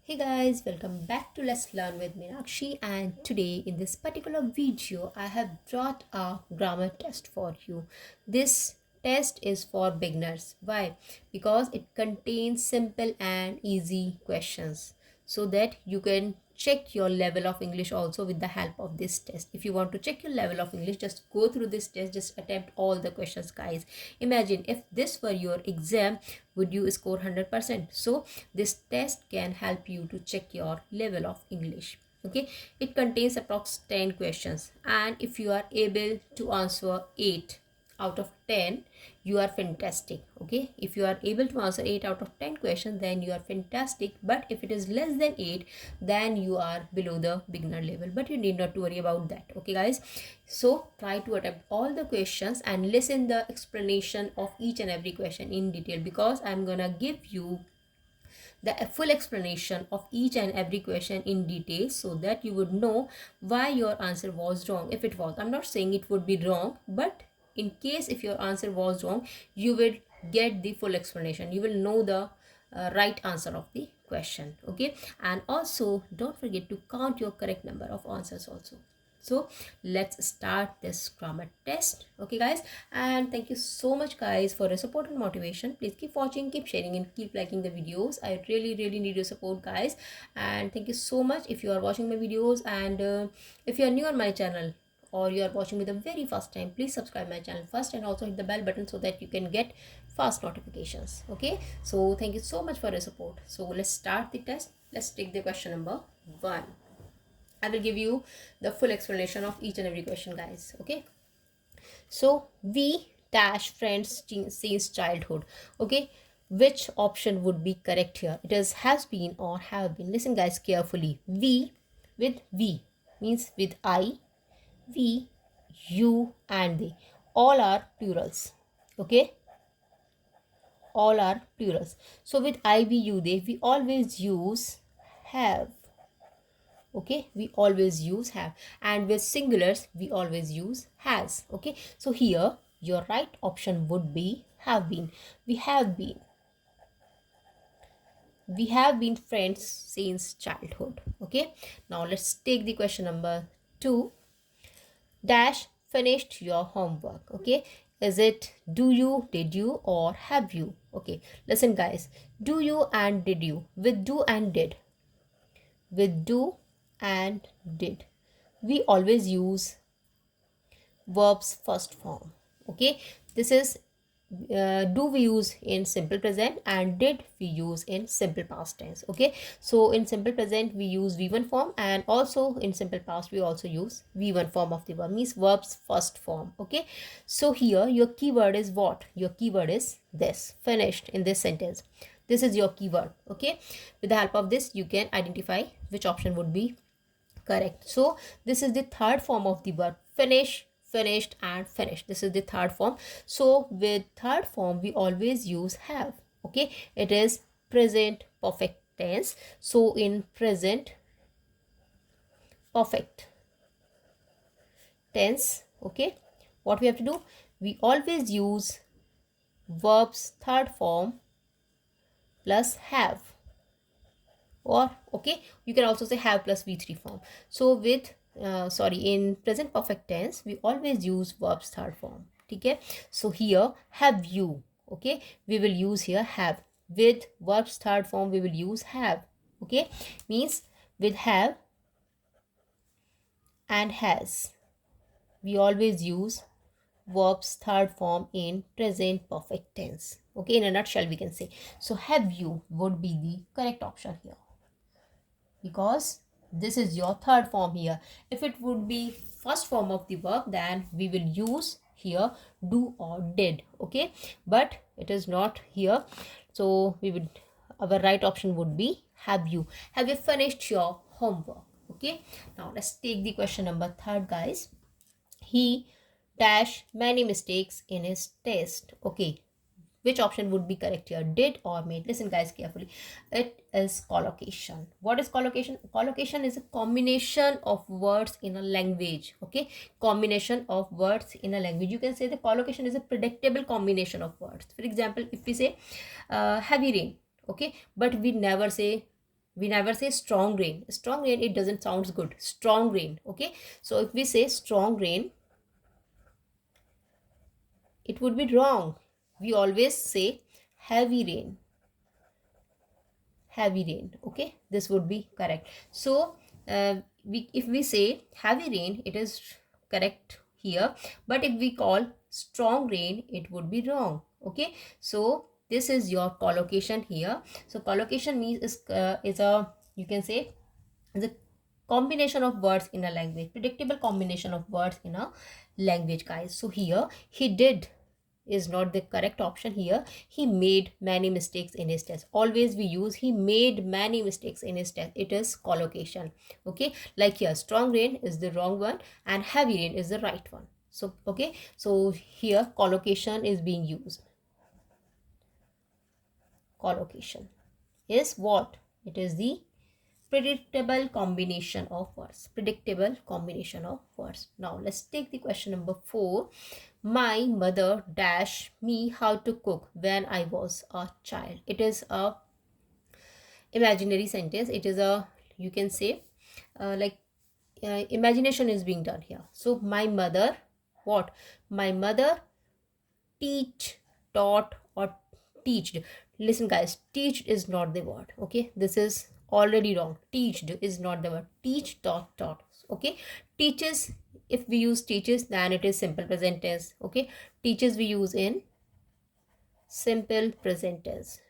Hey guys, welcome back to Let's Learn with Meenakshi, and today in this particular video I have brought a grammar test for you. This test is for beginners. Why? Because it contains simple and easy questions so that you can check your level of English also with the help of this test. If you want to check your level of English, just go through this test, just attempt all the questions, guys. Imagine if this were your exam, would you score 100%? So this test can help you to check your level of English. Okay, it contains approx 10 questions, and if you are able to answer 8 out of 10, you are fantastic. Okay, if you are able to answer 8 out of 10 questions, then you are fantastic. But if it is less than 8, then you are below the beginner level, but you need not to worry about that. Okay guys, so try to attempt all the questions and listen the explanation of each and every question in detail, because I'm gonna give you the full explanation of each and every question in detail, so that you would know why your answer was wrong. If it was, I'm not saying it would be wrong, but in case if your answer was wrong, you will get the full explanation. You will know the right answer of the question. Okay, and also don't forget to count your correct number of answers also. So let's start this grammar test. Okay guys, and thank you so much guys for your support and motivation. Please keep watching, keep sharing, and keep liking the videos. I really need your support guys, and thank you so much if you are watching my videos. And if you are new on my channel, or you are watching me the very first time, please subscribe my channel first and also hit the bell button so that you can get fast notifications. Okay, so thank you so much for your support. So let's start the test. Let's take the question number 1. I will give you the full explanation of each and every question guys. Okay, so we dash friends since childhood. Okay, which option would be correct here? It is has been or have been. Listen guys carefully. We with we means with I, we, you and they, all are plurals. Okay, all are plurals. So with I, we, you, they, we always use have. Okay, we always use have, and with singulars we always use has. Okay, so here your right option would be have been. We have been friends since childhood. Okay, now let's take the question number 2. Dash finished your homework. Okay, is it do you, did you, or have you? Okay, listen guys, do you and did you, with do and did, with do and did, we always use verbs first form. Okay, this is do we use in simple present, and did we use in simple past tense. Okay, so in simple present we use v1 form, and also in simple past we also use v1 form of the verb, means verbs first form. Okay, so here your keyword is what? Your keyword is this, finished, in this sentence. This is your keyword. Okay, with the help of this you can identify which option would be correct. So this is the third form of the verb finish, finished, and finished. This is the third form. So with third form we always use have. Okay, it is present perfect tense. So in present perfect tense, okay, what we have to do, we always use verbs third form plus have, or okay, you can also say have plus v3 form. So with in present perfect tense we always use verbs third form. Okay, so here have you. Okay, we will use here have. With verbs third form we will use have. Okay, means with have and has we always use verbs third form in present perfect tense. Okay, in a nutshell we can say, so have you would be the correct option here, because this is your third form here. If it would be first form of the verb, then we will use here do or did. Okay, but it is not here, so we would, our right option would be have you. Have you finished your homework? Okay, now let's take the question number 3 guys. He dash many mistakes in his test. Okay, which option would be correct here, did or made? Listen guys carefully, it is collocation. What is collocation? Collocation is a combination of words in a language. Okay, combination of words in a language. You can say the collocation is a predictable combination of words. For example, if we say heavy rain, okay, but we never say We never say strong rain. Strong rain, it doesn't sound good. Strong rain. Okay, so if we say strong rain, it would be wrong. We always say heavy rain. Heavy rain. Okay, this would be correct. So if we say heavy rain, it is correct here, but if we call strong rain, it would be wrong. Okay, so this is your collocation here. So collocation means is a, you can say, is a combination of words in a language, predictable combination of words in a language, guys. So here he did is not the correct option. Here he made many mistakes in his test. Always we use he made many mistakes in his test. It is collocation. Okay, like here strong rain is the wrong one and heavy rain is the right one. So okay, so here collocation is being used. Collocation is what? It is the predictable combination of words. Predictable combination of words. Now let's take the question number 4. My mother dash me how to cook when I was a child. It is a imaginary sentence. It is a, you can say, imagination is being done here. So my mother, what? My mother taught or teached. Listen guys, teached is not the word. Okay, this is already wrong. Teached is not the word. Teach, taught. Okay, teaches, if we use teaches, then it is simple present tense. Okay, teaches we use in simple present tense.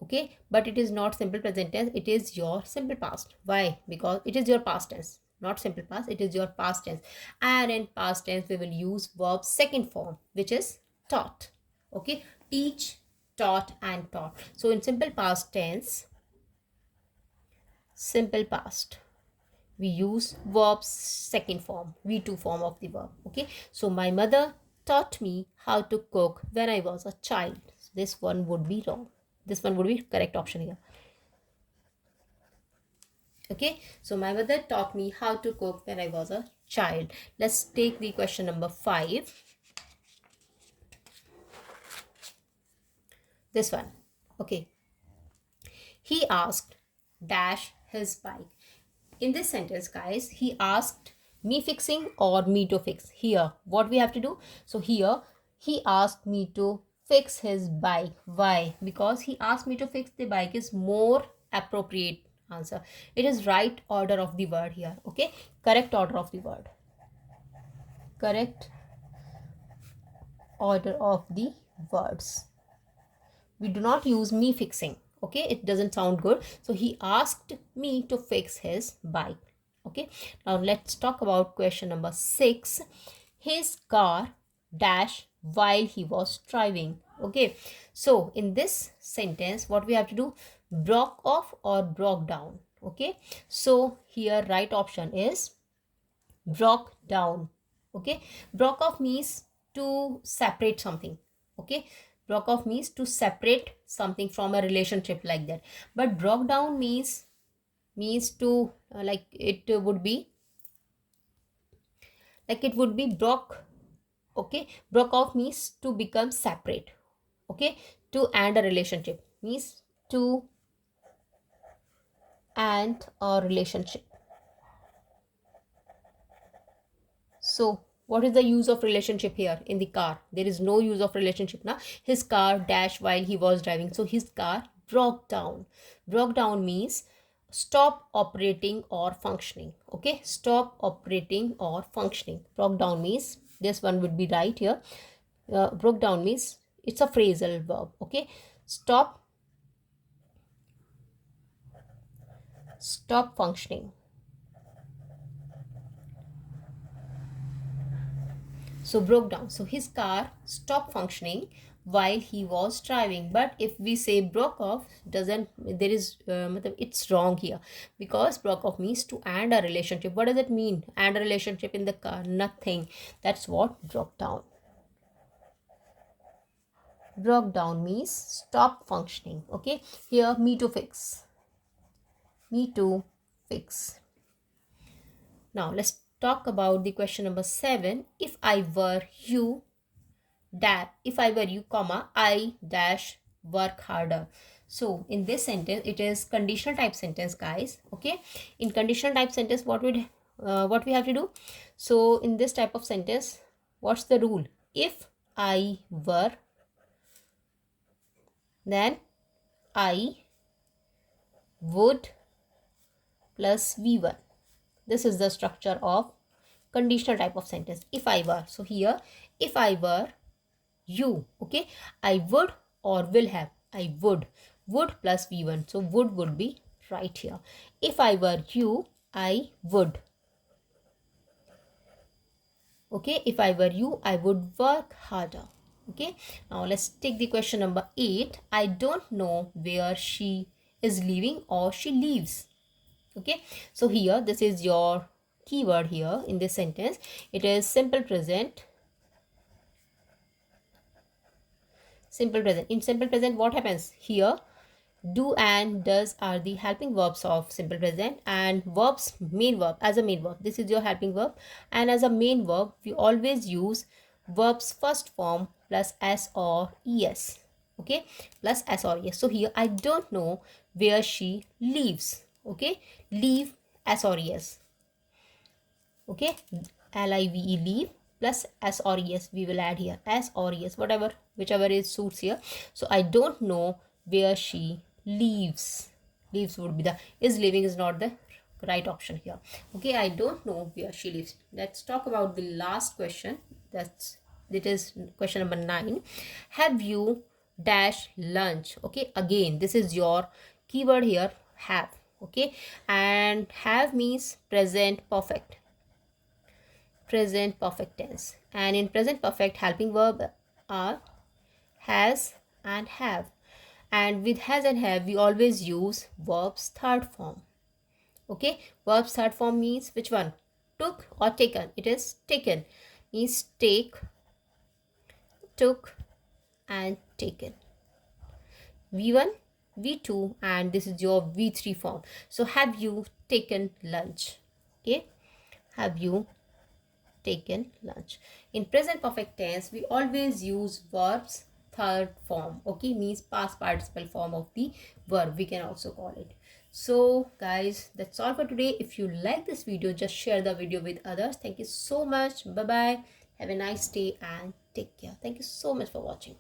Okay, but it is not simple present tense, it is your simple past. Why? Because it is your past tense, not simple past, it is your past tense. And in past tense we will use verb second form, which is taught. Okay, teach, taught and taught. So in simple past tense, simple past, we use verb second form, V2 form of the verb. Okay, so my mother taught me how to cook when I was a child. This one would be wrong. This one would be correct option here. Okay, so my mother taught me how to cook when I was a child. Let's take the question number 5. This one. Okay, he asked dash his bike. In this sentence, guys, he asked me fixing or me to fix. Here what we have to do, so here he asked me to fix his bike. Why? Because he asked me to fix the bike is more appropriate answer. It is right order of the word here. Okay, correct order of the word, correct order of the words. We do not use me fixing. Okay, it doesn't sound good. So he asked me to fix his bike. Okay, now let's talk about question number 6. His car dash while he was driving. Okay, so in this sentence what we have to do, broke off or broke down. Okay, so here right option is broke down. Okay, broke off means to separate something. Okay, broke off means to separate something from a relationship, like that. But broke down means to like it would be broke. Okay, broke off means to become separate. Okay, to end a relationship means to end a relationship. So what is the use of relationship here in the car? There is no use of relationship now. His car dash while he was driving. So his car broke down. Broke down means stop operating or functioning. Okay, stop operating or functioning. Broke down means, this one would be right here. Broke down means it's a phrasal verb. Okay, stop functioning. So broke down. So his car stopped functioning while he was driving. But if we say broke off, doesn't, there is it's wrong here, because broke off means to end a relationship. What does it mean? End a relationship in the car? Nothing. That's what broke down. Broke down means stop functioning. Okay, here me to fix. Me to fix. Now let's talk about the question number 7. If I were you, comma, I dash work harder. So in this sentence, it is conditional type sentence, guys. Okay, in conditional type sentence, what we have to do? So in this type of sentence, what's the rule? If I were, then I would plus V1. This is the structure of conditional type of sentence. If I were. So here, if I were you, okay, I would or will have. I would plus V1. So would be right here. If I were you, I would. Okay, if I were you, I would work harder. Okay, now let's take the question number 8. I don't know where she is leaving or she leaves. Okay, so here this is your keyword here in this sentence. It is simple present. Simple present. In simple present, what happens here? Do and does are the helping verbs of simple present, and verbs, main verb, as a main verb, this is your helping verb, and as a main verb we always use verbs first form plus s or es. Okay, plus s or es. So here, I don't know where she lives. Okay, leave, s or es. Okay, live, leave, plus s or es we will add here, s or es, whatever, whichever is suits here. So I don't know where she leaves. Leaves would be the, is living is not the right option here. Okay, I don't know where she lives. Let's talk about the last question. That is question number 9. Have you dash lunch? Okay, again this is your keyword here, have. Okay, and have means present perfect. Present perfect tense, and in present perfect, helping verb are has and have, and with has and have we always use verbs third form. Okay, verbs third form means which one? Took or taken? It is taken, means take, took, and taken. V1, V2, and this is your V3 form. So have you taken lunch? Okay, have you taken lunch? In present perfect tense, we always use verbs third form. Okay, means past participle form of the verb, we can also call it. So guys, that's all for today. If you like this video, just share the video with others. Thank you so much. Bye bye. Have a nice day and take care. Thank you so much for watching.